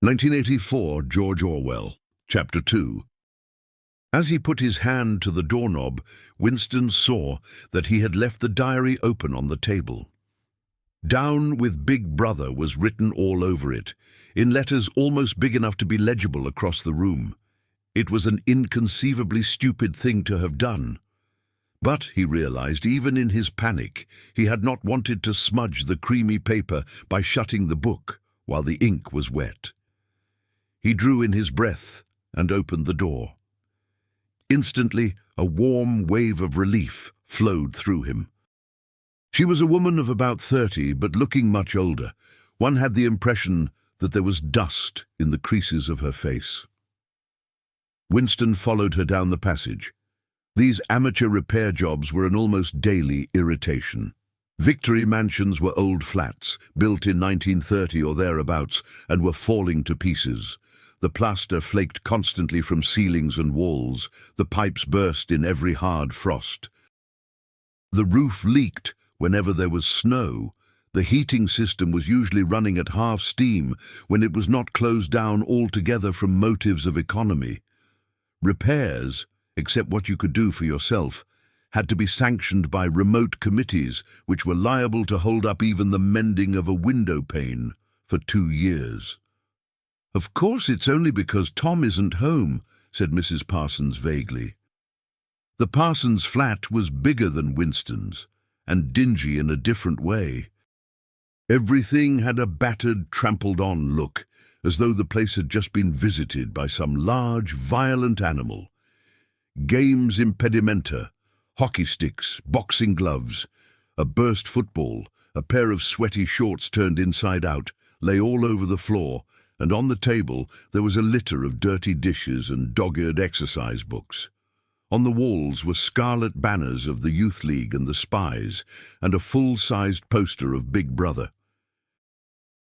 1984, George Orwell, Chapter 2. As he put his hand to the doorknob, Winston saw that he had left the diary open on the table. "Down with Big Brother" was written all over it, in letters almost big enough to be legible across the room. It was an inconceivably stupid thing to have done. But, he realized, even in his panic, he had not wanted to smudge the creamy paper by shutting the book while the ink was wet. He drew in his breath and opened the door. Instantly, a warm wave of relief flowed through him. She was a woman of about 30, but looking much older. One had the impression that there was dust in the creases of her face. Winston followed her down the passage. These amateur repair jobs were an almost daily irritation. Victory mansions were old flats, built in 1930 or thereabouts, and were falling to pieces. The plaster flaked constantly from ceilings and walls. The pipes burst in every hard frost. The roof leaked whenever there was snow. The heating system was usually running at half steam when it was not closed down altogether from motives of economy. Repairs, except what you could do for yourself, had to be sanctioned by remote committees which were liable to hold up even the mending of a window pane for 2 years. "Of course it's only because Tom isn't home," said Mrs. Parsons vaguely. The Parsons flat was bigger than Winston's, and dingy in a different way. Everything had a battered, trampled-on look, as though the place had just been visited by some large, violent animal. Games impedimenta, hockey sticks, boxing gloves, a burst football, a pair of sweaty shorts turned inside out, lay all over the floor, and on the table there was a litter of dirty dishes and dog-eared exercise books. On the walls were scarlet banners of the Youth League and the Spies, and a full-sized poster of Big Brother.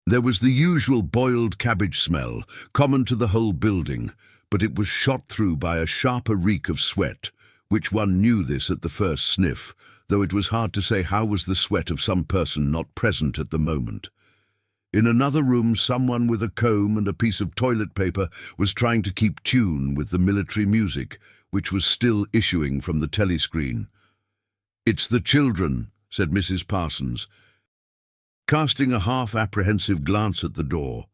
There was the usual boiled cabbage smell, common to the whole building, but it was shot through by a sharper reek of sweat, which one knew this at the first sniff, though it was hard to say how was the sweat of some person not present at the moment. In another room, someone with a comb and a piece of toilet paper was trying to keep tune with the military music, which was still issuing from the telescreen. "It's the children," said Mrs. Parsons, casting a half-apprehensive glance at the door.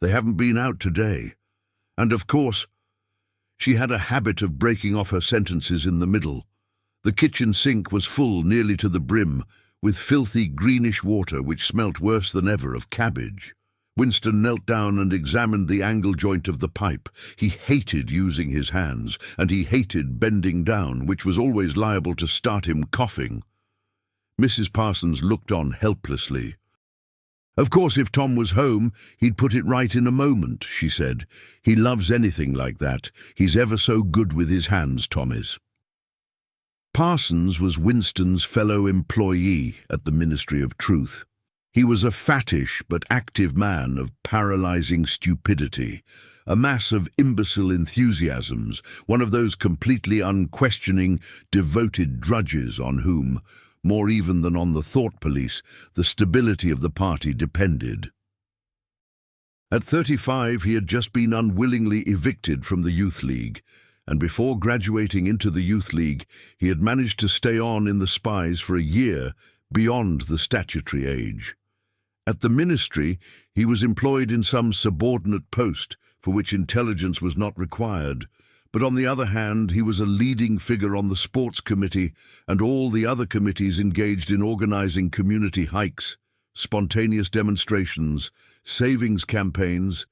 "They haven't been out today. And of course," she had a habit of breaking off her sentences in the middle. The kitchen sink was full nearly to the brim, with filthy greenish water which smelt worse than ever of cabbage. Winston knelt down and examined the angle joint of the pipe. He hated using his hands, and he hated bending down, which was always liable to start him coughing. Mrs. Parsons looked on helplessly. "Of course, if Tom was home, he'd put it right in a moment," she said. "He loves anything like that. He's ever so good with his hands, Tom is." Parsons was Winston's fellow employee at the Ministry of Truth. He was a fattish but active man of paralyzing stupidity, a mass of imbecile enthusiasms, one of those completely unquestioning, devoted drudges on whom, more even than on the thought police, the stability of the party depended. At 35, he had just been unwillingly evicted from the Youth League, and before graduating into the Youth League, he had managed to stay on in the Spies for a year beyond the statutory age. At the ministry, he was employed in some subordinate post for which intelligence was not required, but on the other hand, he was a leading figure on the sports committee and all the other committees engaged in organizing community hikes, spontaneous demonstrations, savings campaigns,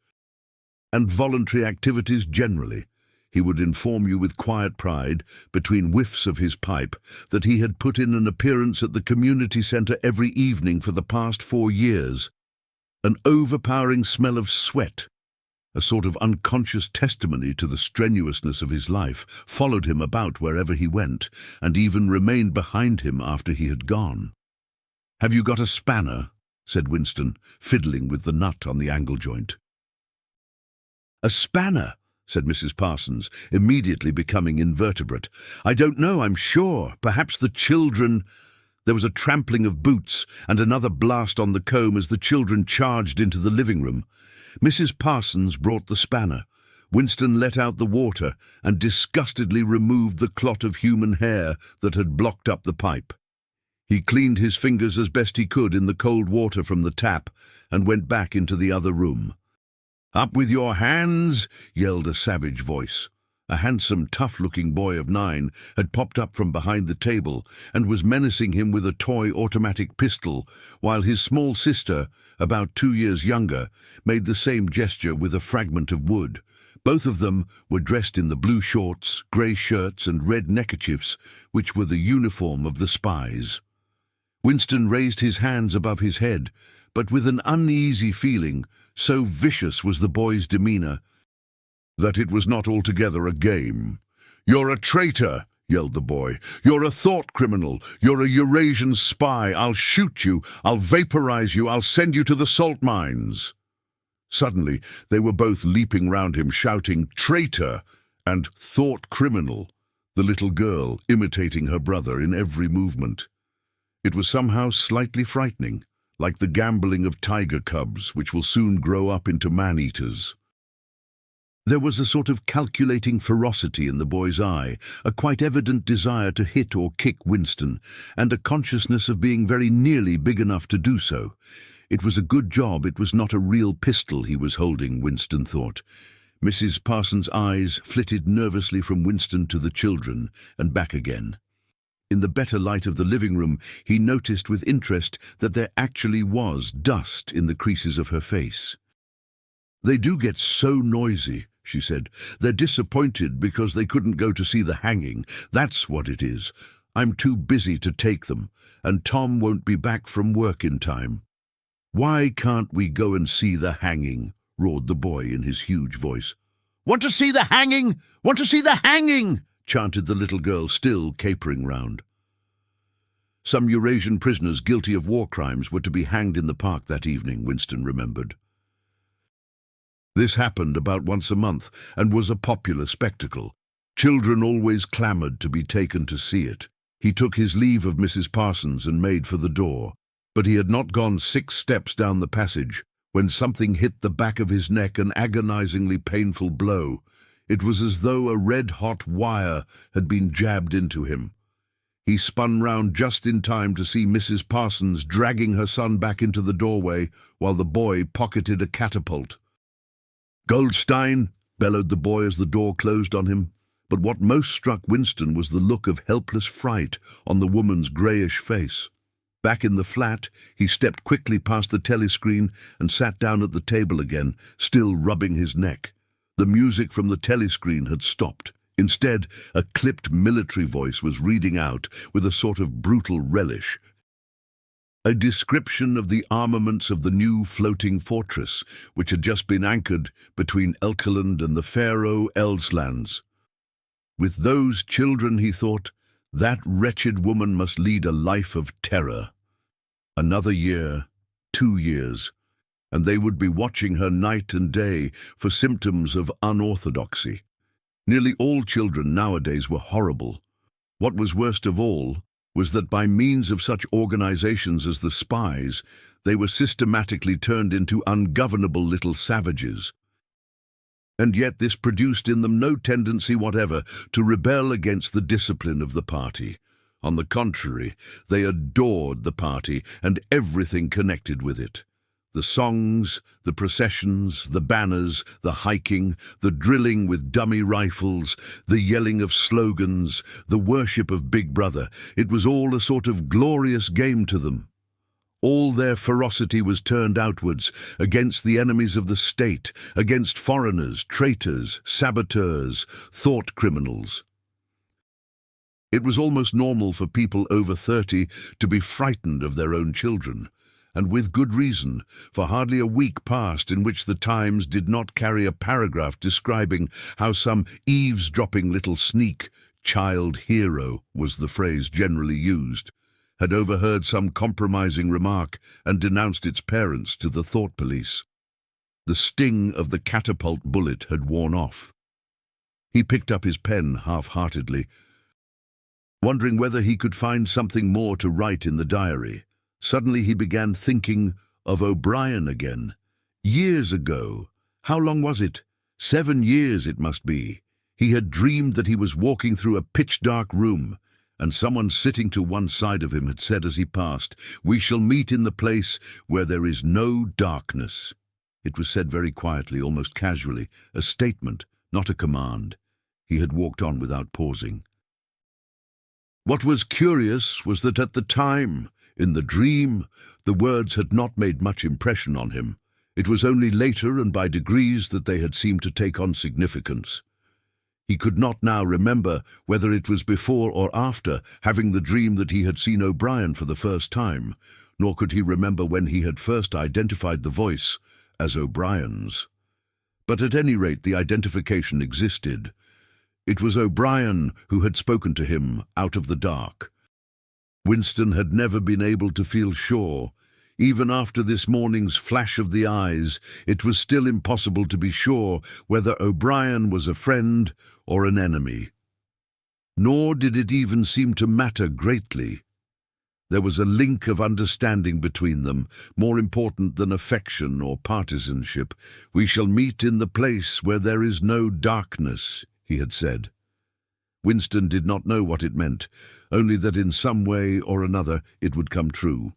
and voluntary activities generally. He would inform you with quiet pride, between whiffs of his pipe, that he had put in an appearance at the community centre every evening for the past 4 years. An overpowering smell of sweat, a sort of unconscious testimony to the strenuousness of his life, followed him about wherever he went, and even remained behind him after he had gone. "Have you got a spanner?" said Winston, fiddling with the nut on the angle joint. "A spanner?" said Mrs. Parsons, immediately becoming invertebrate. "I don't know, I'm sure. Perhaps the children—" There was a trampling of boots and another blast on the comb as the children charged into the living room. Mrs. Parsons brought the spanner. Winston let out the water and disgustedly removed the clot of human hair that had blocked up the pipe. He cleaned his fingers as best he could in the cold water from the tap and went back into the other room. "Up with your hands!" yelled a savage voice. A handsome, tough-looking boy of 9 had popped up from behind the table and was menacing him with a toy automatic pistol, while his small sister, about 2 years younger, made the same gesture with a fragment of wood. Both of them were dressed in the blue shorts, grey shirts and red neckerchiefs, which were the uniform of the spies. Winston raised his hands above his head, but with an uneasy feeling, so vicious was the boy's demeanour, that it was not altogether a game. "You're a traitor!" yelled the boy. "You're a thought criminal! You're a Eurasian spy! I'll shoot you! I'll vaporize you! I'll send you to the salt mines!" Suddenly, they were both leaping round him, shouting "traitor" and "thought criminal," the little girl imitating her brother in every movement. It was somehow slightly frightening, like the gambling of tiger cubs, which will soon grow up into man-eaters. There was a sort of calculating ferocity in the boy's eye, a quite evident desire to hit or kick Winston, and a consciousness of being very nearly big enough to do so. It was a good job it was not a real pistol he was holding, Winston thought. Mrs. Parsons' eyes flitted nervously from Winston to the children and back again. In the better light of the living room, he noticed with interest that there actually was dust in the creases of her face. "They do get so noisy," she said. "They're disappointed because they couldn't go to see the hanging. That's what it is. I'm too busy to take them, and Tom won't be back from work in time." "Why can't we go and see the hanging?" roared the boy in his huge voice. "Want to see the hanging? Want to see the hanging?" chanted the little girl, still capering round. Some Eurasian prisoners guilty of war crimes were to be hanged in the park that evening, Winston remembered. This happened about once a month and was a popular spectacle. Children always clamoured to be taken to see it. He took his leave of Mrs. Parsons and made for the door. But he had not gone 6 steps down the passage when something hit the back of his neck, an agonizingly painful blow. It was as though a red-hot wire had been jabbed into him. He spun round just in time to see Mrs. Parsons dragging her son back into the doorway while the boy pocketed a catapult. "Goldstein!" bellowed the boy as the door closed on him. But what most struck Winston was the look of helpless fright on the woman's greyish face. Back in the flat, he stepped quickly past the telescreen and sat down at the table again, still rubbing his neck. The music from the telescreen had stopped. Instead, a clipped military voice was reading out, with a sort of brutal relish, a description of the armaments of the new floating fortress, which had just been anchored between Elkeland and the Faroe Eldslands. With those children, he thought, that wretched woman must lead a life of terror. Another year, 2 years, and they would be watching her night and day for symptoms of unorthodoxy. Nearly all children nowadays were horrible. What was worst of all was that by means of such organizations as the spies, they were systematically turned into ungovernable little savages. And yet this produced in them no tendency whatever to rebel against the discipline of the party. On the contrary, they adored the party and everything connected with it. The songs, the processions, the banners, the hiking, the drilling with dummy rifles, the yelling of slogans, the worship of Big Brother, it was all a sort of glorious game to them. All their ferocity was turned outwards, against the enemies of the state, against foreigners, traitors, saboteurs, thought criminals. It was almost normal for people over 30 to be frightened of their own children, and with good reason, for hardly a week passed in which the Times did not carry a paragraph describing how some eavesdropping little sneak, child hero was the phrase generally used, had overheard some compromising remark and denounced its parents to the thought police. The sting of the catapult bullet had worn off. He picked up his pen half-heartedly, wondering whether he could find something more to write in the diary. Suddenly he began thinking of O'Brien again. Years ago. How long was it? 7 years it must be. He had dreamed that he was walking through a pitch-dark room, and someone sitting to one side of him had said as he passed, "We shall meet in the place where there is no darkness." It was said very quietly, almost casually, a statement, not a command. He had walked on without pausing. What was curious was that at the time, in the dream, the words had not made much impression on him. It was only later and by degrees that they had seemed to take on significance. He could not now remember whether it was before or after having the dream that he had seen O'Brien for the first time, nor could he remember when he had first identified the voice as O'Brien's. But at any rate the identification existed. It was O'Brien who had spoken to him out of the dark. Winston had never been able to feel sure. Even after this morning's flash of the eyes, it was still impossible to be sure whether O'Brien was a friend or an enemy. Nor did it even seem to matter greatly. There was a link of understanding between them, more important than affection or partisanship. "We shall meet in the place where there is no darkness," he had said. Winston did not know what it meant, only that in some way or another it would come true.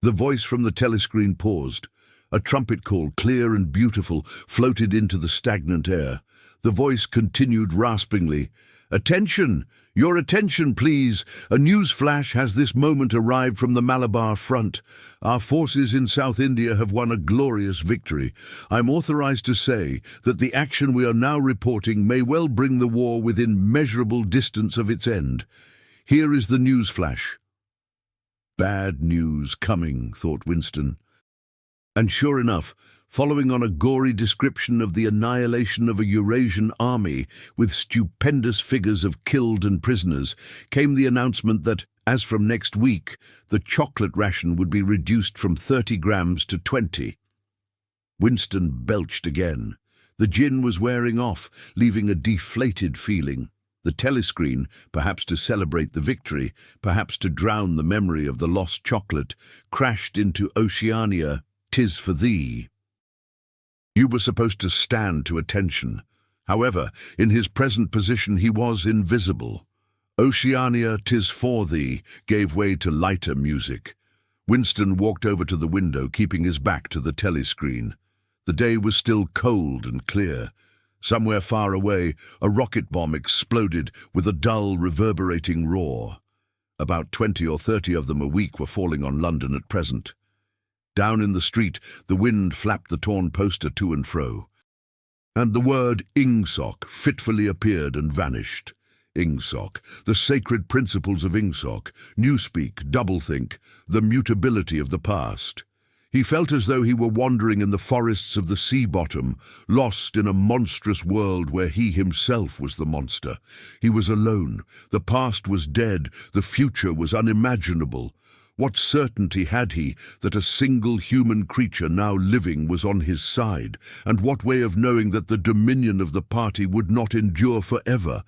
The voice from the telescreen paused. A trumpet call, clear and beautiful, floated into the stagnant air. The voice continued raspingly, "Attention! Your attention, please! A news flash has this moment arrived from the Malabar front. Our forces in South India have won a glorious victory. I'm authorized to say that the action we are now reporting may well bring the war within measurable distance of its end. Here is the news flash." Bad news coming, thought Winston. And sure enough, following on a gory description of the annihilation of a Eurasian army with stupendous figures of killed and prisoners, came the announcement that, as from next week, the chocolate ration would be reduced from 30 grams to 20. Winston belched again. The gin was wearing off, leaving a deflated feeling. The telescreen, perhaps to celebrate the victory, perhaps to drown the memory of the lost chocolate, crashed into Oceania, "'Tis for thee." You were supposed to stand to attention. However, in his present position he was invisible. Oceania, "'Tis for thee" gave way to lighter music. Winston walked over to the window, keeping his back to the telescreen. The day was still cold and clear. Somewhere far away, a rocket bomb exploded with a dull, reverberating roar. About 20 or 30 of them a week were falling on London at present. Down in the street, the wind flapped the torn poster to and fro. And the word Ingsoc fitfully appeared and vanished. Ingsoc, the sacred principles of Ingsoc, newspeak, doublethink, the mutability of the past. He felt as though he were wandering in the forests of the sea bottom, lost in a monstrous world where he himself was the monster. He was alone. The past was dead. The future was unimaginable. What certainty had he that a single human creature now living was on his side, and what way of knowing that the dominion of the party would not endure forever?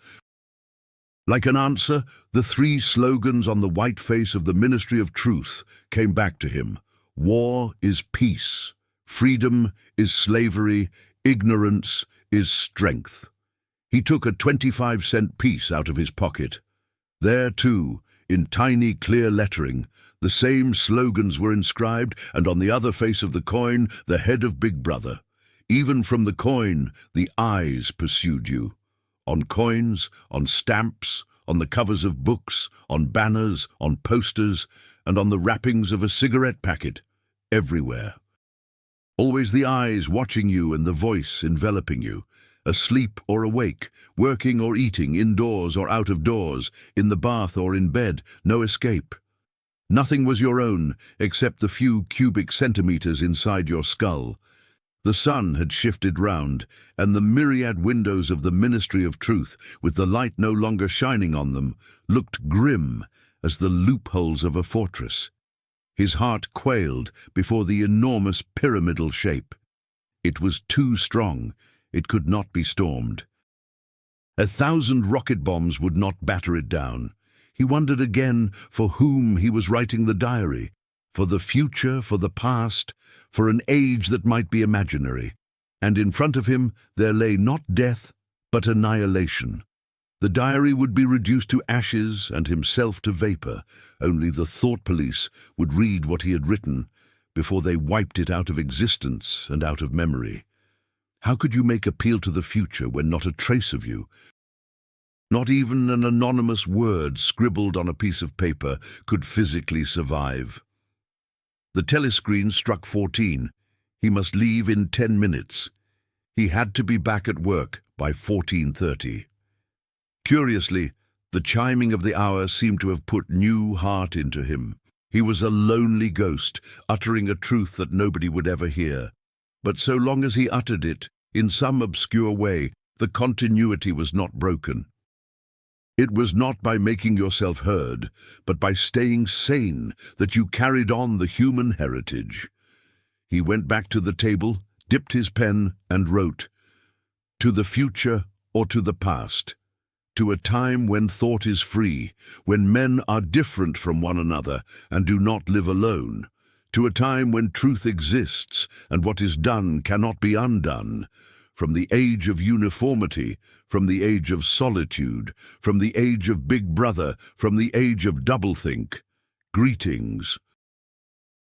Like an answer, the 3 slogans on the white face of the Ministry of Truth came back to him. War is peace. Freedom is slavery. Ignorance is strength. He took a 25-cent piece out of his pocket. There, too, in tiny, clear lettering, the same slogans were inscribed, and on the other face of the coin, the head of Big Brother. Even from the coin, the eyes pursued you. On coins, on stamps, on the covers of books, on banners, on posters, and on the wrappings of a cigarette packet, everywhere. Always the eyes watching you and the voice enveloping you, asleep or awake, working or eating, indoors or out of doors, in the bath or in bed, no escape. Nothing was your own except the few cubic centimeters inside your skull. The sun had shifted round, and the myriad windows of the Ministry of Truth, with the light no longer shining on them, looked grim as the loopholes of a fortress. His heart quailed before the enormous pyramidal shape. It was too strong. It could not be stormed. 1,000 rocket bombs would not batter it down. He wondered again for whom he was writing the diary. for the future, for the past, for an age that might be imaginary. And in front of him there lay not death, but annihilation. The diary would be reduced to ashes and himself to vapor. Only the thought police would read what he had written before they wiped it out of existence and out of memory. How could you make appeal to the future when not a trace of you, not even an anonymous word scribbled on a piece of paper, could physically survive? The telescreen struck 14. He must leave in 10 minutes. He had to be back at work by 14:30. Curiously, the chiming of the hour seemed to have put new heart into him. He was a lonely ghost, uttering a truth that nobody would ever hear. But so long as he uttered it, in some obscure way, the continuity was not broken. It was not by making yourself heard, but by staying sane, that you carried on the human heritage. He went back to the table, dipped his pen, and wrote, "To the future or to the past, to a time when thought is free, when men are different from one another and do not live alone, to a time when truth exists and what is done cannot be undone, from the age of uniformity, from the age of solitude, from the age of Big Brother, from the age of doublethink. Greetings."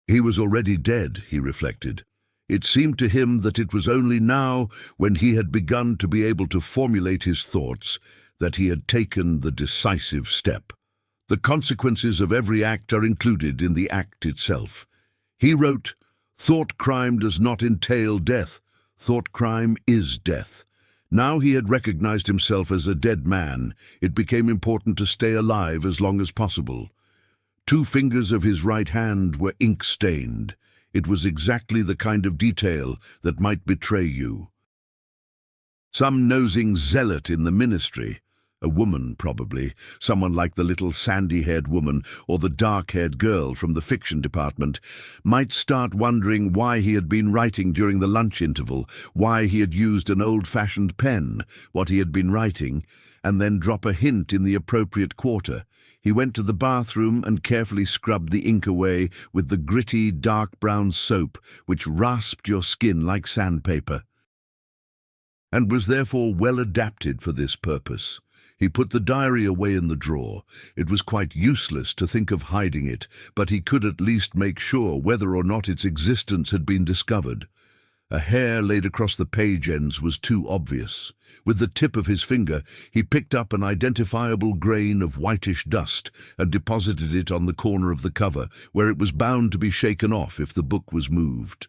He was already dead, he reflected. It seemed to him that it was only now, when he had begun to be able to formulate his thoughts, that he had taken the decisive step. The consequences of every act are included in the act itself. He wrote, "Thought crime does not entail death. Thought crime is death." Now he had recognized himself as a dead man. It became important to stay alive as long as possible. 2 fingers of his right hand were ink-stained. It was exactly the kind of detail that might betray you. Some nosing zealot in the ministry, a woman probably, someone like the little sandy-haired woman or the dark-haired girl from the fiction department, might start wondering why he had been writing during the lunch interval, why he had used an old-fashioned pen, what he had been writing, and then drop a hint in the appropriate quarter. He went to the bathroom and carefully scrubbed the ink away with the gritty, dark brown soap which rasped your skin like sandpaper, and was therefore well adapted for this purpose. He put the diary away in the drawer. It was quite useless to think of hiding it, but he could at least make sure whether or not its existence had been discovered. A hair laid across the page ends was too obvious. With the tip of his finger, he picked up an identifiable grain of whitish dust and deposited it on the corner of the cover, where it was bound to be shaken off if the book was moved.